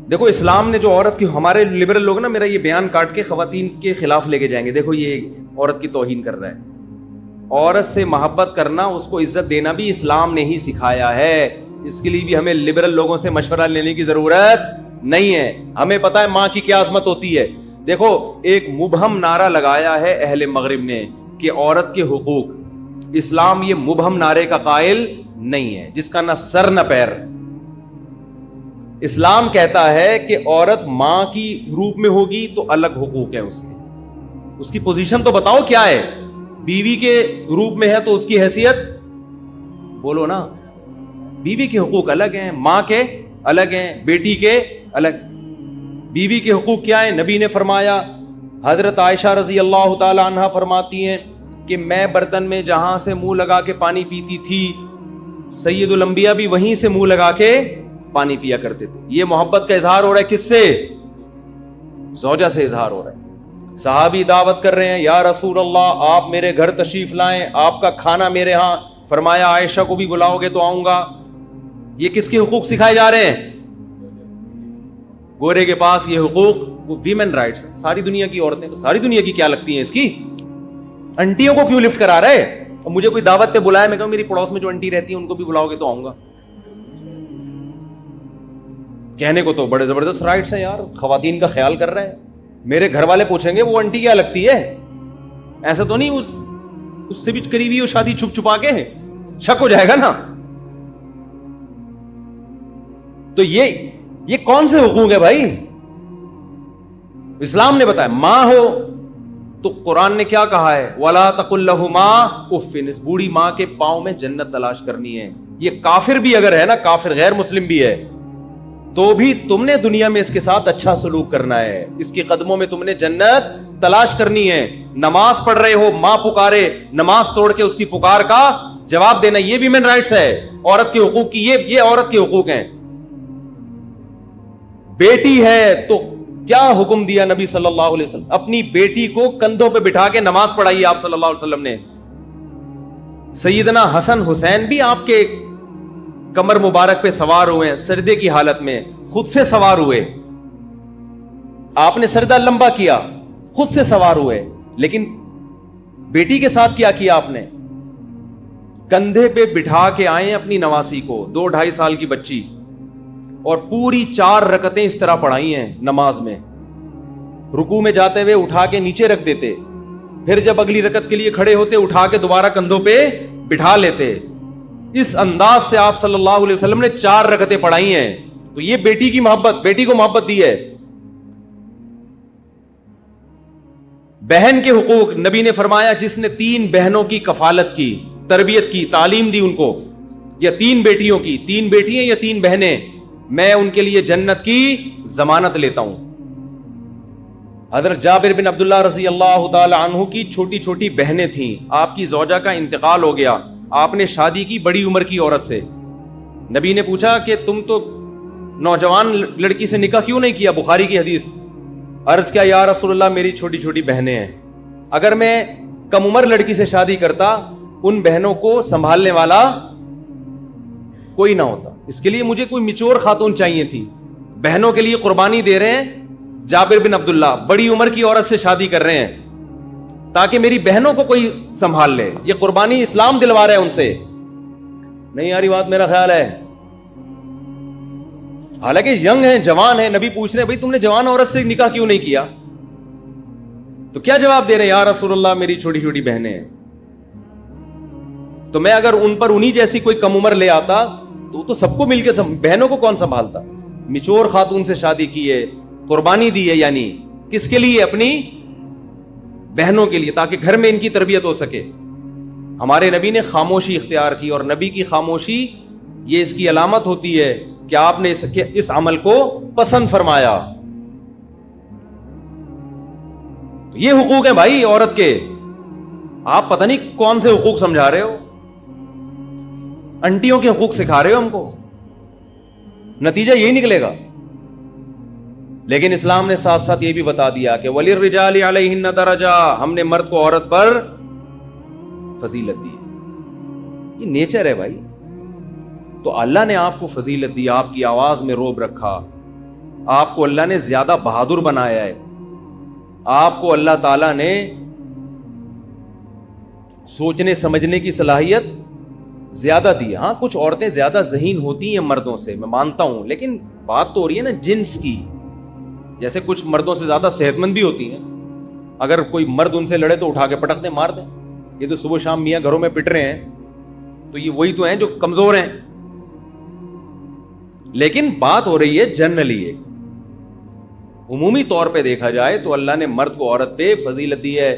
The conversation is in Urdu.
دیکھو اسلام نے جو عورت کی, ہمارے لبرل لوگ نا میرا یہ بیان کاٹ کے خواتین کے خلاف لے کے جائیں گے, دیکھو یہ عورت کی توہین کر رہا ہے. عورت سے محبت کرنا, اس کو عزت دینا بھی اسلام نے ہی سکھایا ہے. اس کے لیے بھی ہمیں لبرل لوگوں سے مشورہ لینے کی ضرورت نہیں ہے. ہمیں پتا ہے ماں کی کیا عظمت ہوتی ہے. دیکھو ایک مبہم نعرہ لگایا ہے اہل مغرب نے کہ عورت کے حقوق. اسلام یہ مبہم نعرے کا قائل نہیں ہے جس کا نہ سر نہ پیر. اسلام کہتا ہے کہ عورت ماں کی روپ میں ہوگی تو الگ حقوق ہے اس کے. اس کی پوزیشن تو بتاؤ کیا ہے. بیوی کے روپ میں ہے تو اس کی حیثیت بولو نا. بیوی کے حقوق الگ ہیں, ماں کے الگ ہیں, بیٹی کے الگ. بیوی کے حقوق کیا ہیں؟ نبی نے فرمایا, حضرت عائشہ رضی اللہ تعالی عنہا فرماتی ہیں کہ میں برتن میں جہاں سے منہ لگا کے پانی پیتی تھی, سید الانبیاء بھی وہیں سے منہ لگا کے پانی پیا کرتے تھے. یہ محبت کا اظہار ہو رہا ہے کس سے؟ زوجہ سے اظہار ہو رہا ہے. صحابی دعوت کر رہے ہیں, یا رسول اللہ آپ میرے گھر تشریف لائیں, آپ کا کھانا میرے ہاں. فرمایا عائشہ کو بھی بلاؤ گے تو آؤں گا. یہ کس کے حقوق سکھائے جا رہے ہیں؟ گورے کے پاس یہ حقوق, وہ ویمن رائٹس. ساری دنیا کی عورتیں, ساری دنیا کی کیا لگتی ہیں اس کی؟ انٹیوں کو کیوں لفٹ کرا رہے؟ اور مجھے کوئی دعوت پہ بلایا, میں کہوں میری پڑوس میں جو انٹی رہتی ہیں ان کو بھی بلاؤ گے تو آؤں گا. کہنے کو تو بڑے زبردست رائٹس ہیں یار, خواتین کا خیال کر رہے ہیں. میرے گھر والے پوچھیں گے وہ انٹی کیا لگتی ہے, ایسا تو نہیں اس سے بھی قریبی ہو شادی چھپ چھپا کے, شک ہو جائے گا نا. تو یہ کون سے حقوق ہے بھائی؟ اسلام نے بتایا ماں ہو تو قرآن نے کیا کہا ہے, وَلَا تَقُلْ لَهُمَا اُفٍّ. اس بوڑھی ماں کے پاؤں میں جنت تلاش کرنی ہے. یہ کافر بھی اگر ہے نا, کافر غیر مسلم بھی ہے, تو بھی تم نے دنیا میں اس کے ساتھ اچھا سلوک کرنا ہے. اس کے قدموں میں تم نے جنت تلاش کرنی ہے. نماز پڑھ رہے ہو, ماں پکارے, نماز توڑ کے اس کی پکار کا جواب دینا, یہ بھی ویمن رائٹس ہے. عورت کے حقوق کی یہ عورت کے حقوق ہیں. بیٹی ہے تو کیا حکم دیا نبی صلی اللہ علیہ وسلم؟ اپنی بیٹی کو کندھوں پہ بٹھا کے نماز پڑھائی آپ صلی اللہ علیہ وسلم نے. سیدنا حسن حسین بھی آپ کے کمر مبارک پہ سوار ہوئے ہیں, سردے کی حالت میں خود سے سوار ہوئے. آپ نے سردہ لمبا کیا, خود سے سوار ہوئے. لیکن بیٹی کے ساتھ کیا کیا آپ نے؟ کندھے پہ بٹھا کے آئے اپنی نواسی کو, 2-2.5 سال کی بچی, اور پوری 4 رکعتیں اس طرح پڑھائی ہیں نماز میں. رکوع میں جاتے ہوئے اٹھا کے نیچے رکھ دیتے, پھر جب اگلی رکعت کے لیے کھڑے ہوتے اٹھا کے دوبارہ کندھوں پہ بٹھا لیتے. اس انداز سے آپ صلی اللہ علیہ وسلم نے 4 رکعتیں پڑھائی ہیں. تو یہ بیٹی کی محبت, بیٹی کو محبت دی ہے. بہن کے حقوق, نبی نے فرمایا جس نے 3 بہنوں کی کفالت کی, تربیت کی, تعلیم دی ان کو, یا 3 بیٹیوں کی, 3 بیٹیاں یا 3 بہنیں, میں ان کے لیے جنت کی ضمانت لیتا ہوں. حضرت جابر بن عبداللہ رضی اللہ تعالی عنہ کی چھوٹی چھوٹی بہنیں تھیں. آپ کی زوجہ کا انتقال ہو گیا, آپ نے شادی کی بڑی عمر کی عورت سے. نبی نے پوچھا کہ تم تو نوجوان لڑکی سے نکاح کیوں نہیں کیا؟ بخاری کی حدیث. عرض کیا یا رسول اللہ میری چھوٹی چھوٹی بہنیں ہیں, اگر میں کم عمر لڑکی سے شادی کرتا ان بہنوں کو سنبھالنے والا کوئی نہ ہوتا, اس کے لیے مجھے کوئی میچور خاتون چاہیے تھی. بہنوں کے لیے قربانی دے رہے ہیں جابر بن عبداللہ, بڑی عمر کی عورت سے شادی کر رہے ہیں تاکہ میری بہنوں کو کوئی سنبھال لے. یہ قربانی اسلام دلوا رہا ہے ان سے. نہیں آ رہی بات میرا خیال ہے؟ حالانکہ ینگ ہیں, جوان ہیں. نبی پوچھ رہے ہیں بھائی تم نے جوان عورت سے نکاح کیوں نہیں کیا؟ تو کیا جواب دے رہے ہیں؟ یا رسول اللہ میری چھوٹی چھوٹی بہنیں ہیں. تو میں اگر ان پر انہی جیسی کوئی کم عمر لے آتا تو سب کو مل کے بہنوں کو کون سنبھالتا؟ میچور خاتون سے شادی کی ہے, قربانی دی ہے, یعنی کس کے لیے؟ اپنی بہنوں کے لیے, تاکہ گھر میں ان کی تربیت ہو سکے. ہمارے نبی نے خاموشی اختیار کی, اور نبی کی خاموشی یہ اس کی علامت ہوتی ہے کہ آپ نے اس عمل کو پسند فرمایا. یہ حقوق ہیں بھائی عورت کے. آپ پتہ نہیں کون سے حقوق سمجھا رہے ہو, انٹیوں کے حقوق سکھا رہے ہو ہم کو, نتیجہ یہی نکلے گا. لیکن اسلام نے ساتھ ساتھ یہ بھی بتا دیا کہ وَلِلرِّجَالِ عَلَيْهِنَّ دَرَجَةٌ, ہم نے مرد کو عورت پر فضیلت دی. یہ نیچر ہے بھائی. تو اللہ نے آپ کو فضیلت دی, آپ کی آواز میں روب رکھا, آپ کو اللہ نے زیادہ بہادر بنایا ہے, آپ کو اللہ تعالیٰ نے سوچنے سمجھنے کی صلاحیت زیادہ دی. ہاں کچھ عورتیں زیادہ ذہین ہوتی ہیں مردوں سے, میں مانتا ہوں, لیکن بات تو ہو رہی ہے نا جنس کی. جیسے کچھ مردوں سے زیادہ صحت مند بھی ہوتی ہیں, اگر کوئی مرد ان سے لڑے تو اٹھا کے پٹک دیں, مار دیں. یہ تو صبح شام میاں گھروں میں پٹ رہے ہیں, تو یہ وہی تو ہیں جو کمزور ہیں. لیکن بات ہو رہی ہے جنرلی, عمومی طور پہ دیکھا جائے تو اللہ نے مرد کو عورت پہ فضیلت دی ہے.